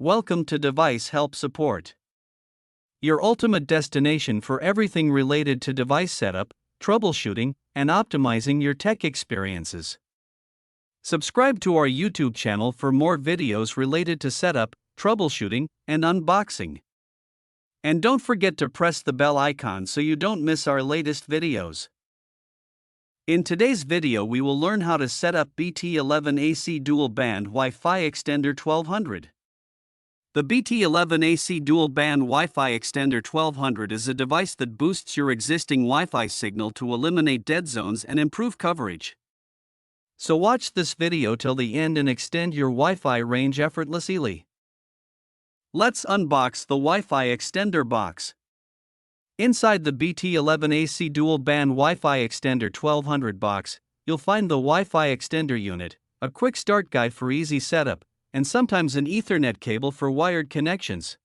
Welcome to Device Help Support, your ultimate destination for everything related to device setup, troubleshooting, and optimizing your tech experiences. Subscribe to our YouTube channel for more videos related to setup, troubleshooting, and unboxing. And don't forget to press the bell icon so you don't miss our latest videos. In today's video, we will learn how to set up BT11 AC Dual Band Wi-Fi Extender 1200. The BT11 AC Dual Band Wi-Fi Extender 1200 is a device that boosts your existing Wi-Fi signal to eliminate dead zones and improve coverage. So watch this video till the end and extend your Wi-Fi range effortlessly. Let's unbox the Wi-Fi Extender box. Inside the BT11 AC Dual Band Wi-Fi Extender 1200 box, you'll find the Wi-Fi Extender unit, a quick start guide for easy setup, and sometimes an Ethernet cable for wired connections.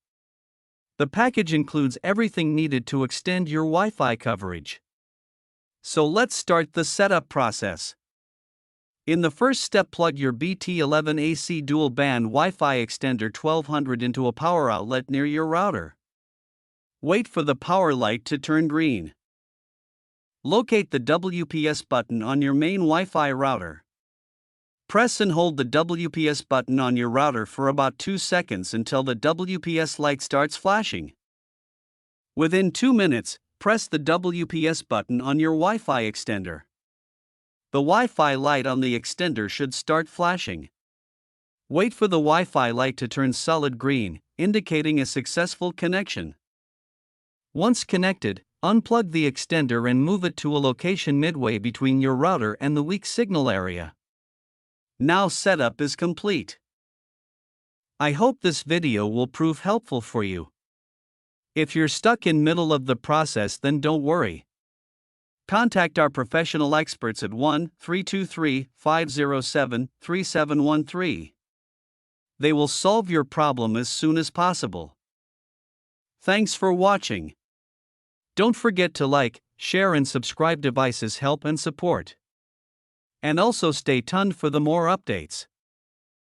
The package includes everything needed to extend your Wi-Fi coverage. So let's start the setup process. In the first step, plug your BT11 AC Dual Band Wi-Fi Extender 1200 into a power outlet near your router. Wait for the power light to turn green. Locate the WPS button on your main Wi-Fi router. Press and hold the WPS button on your router for about 2 seconds until the WPS light starts flashing. Within 2 minutes, press the WPS button on your Wi-Fi extender. The Wi-Fi light on the extender should start flashing. Wait for the Wi-Fi light to turn solid green, indicating a successful connection. Once connected, unplug the extender and move it to a location midway between your router and the weak signal area. Now setup is complete. I hope this video will prove helpful for you. If you're stuck in middle of the process, then don't worry. Contact our professional experts at 1-323-507-3713. They will solve your problem as soon as possible. Thanks for watching. Don't forget to like, share and subscribe. Devices Help and Support. And also stay tuned for the more updates.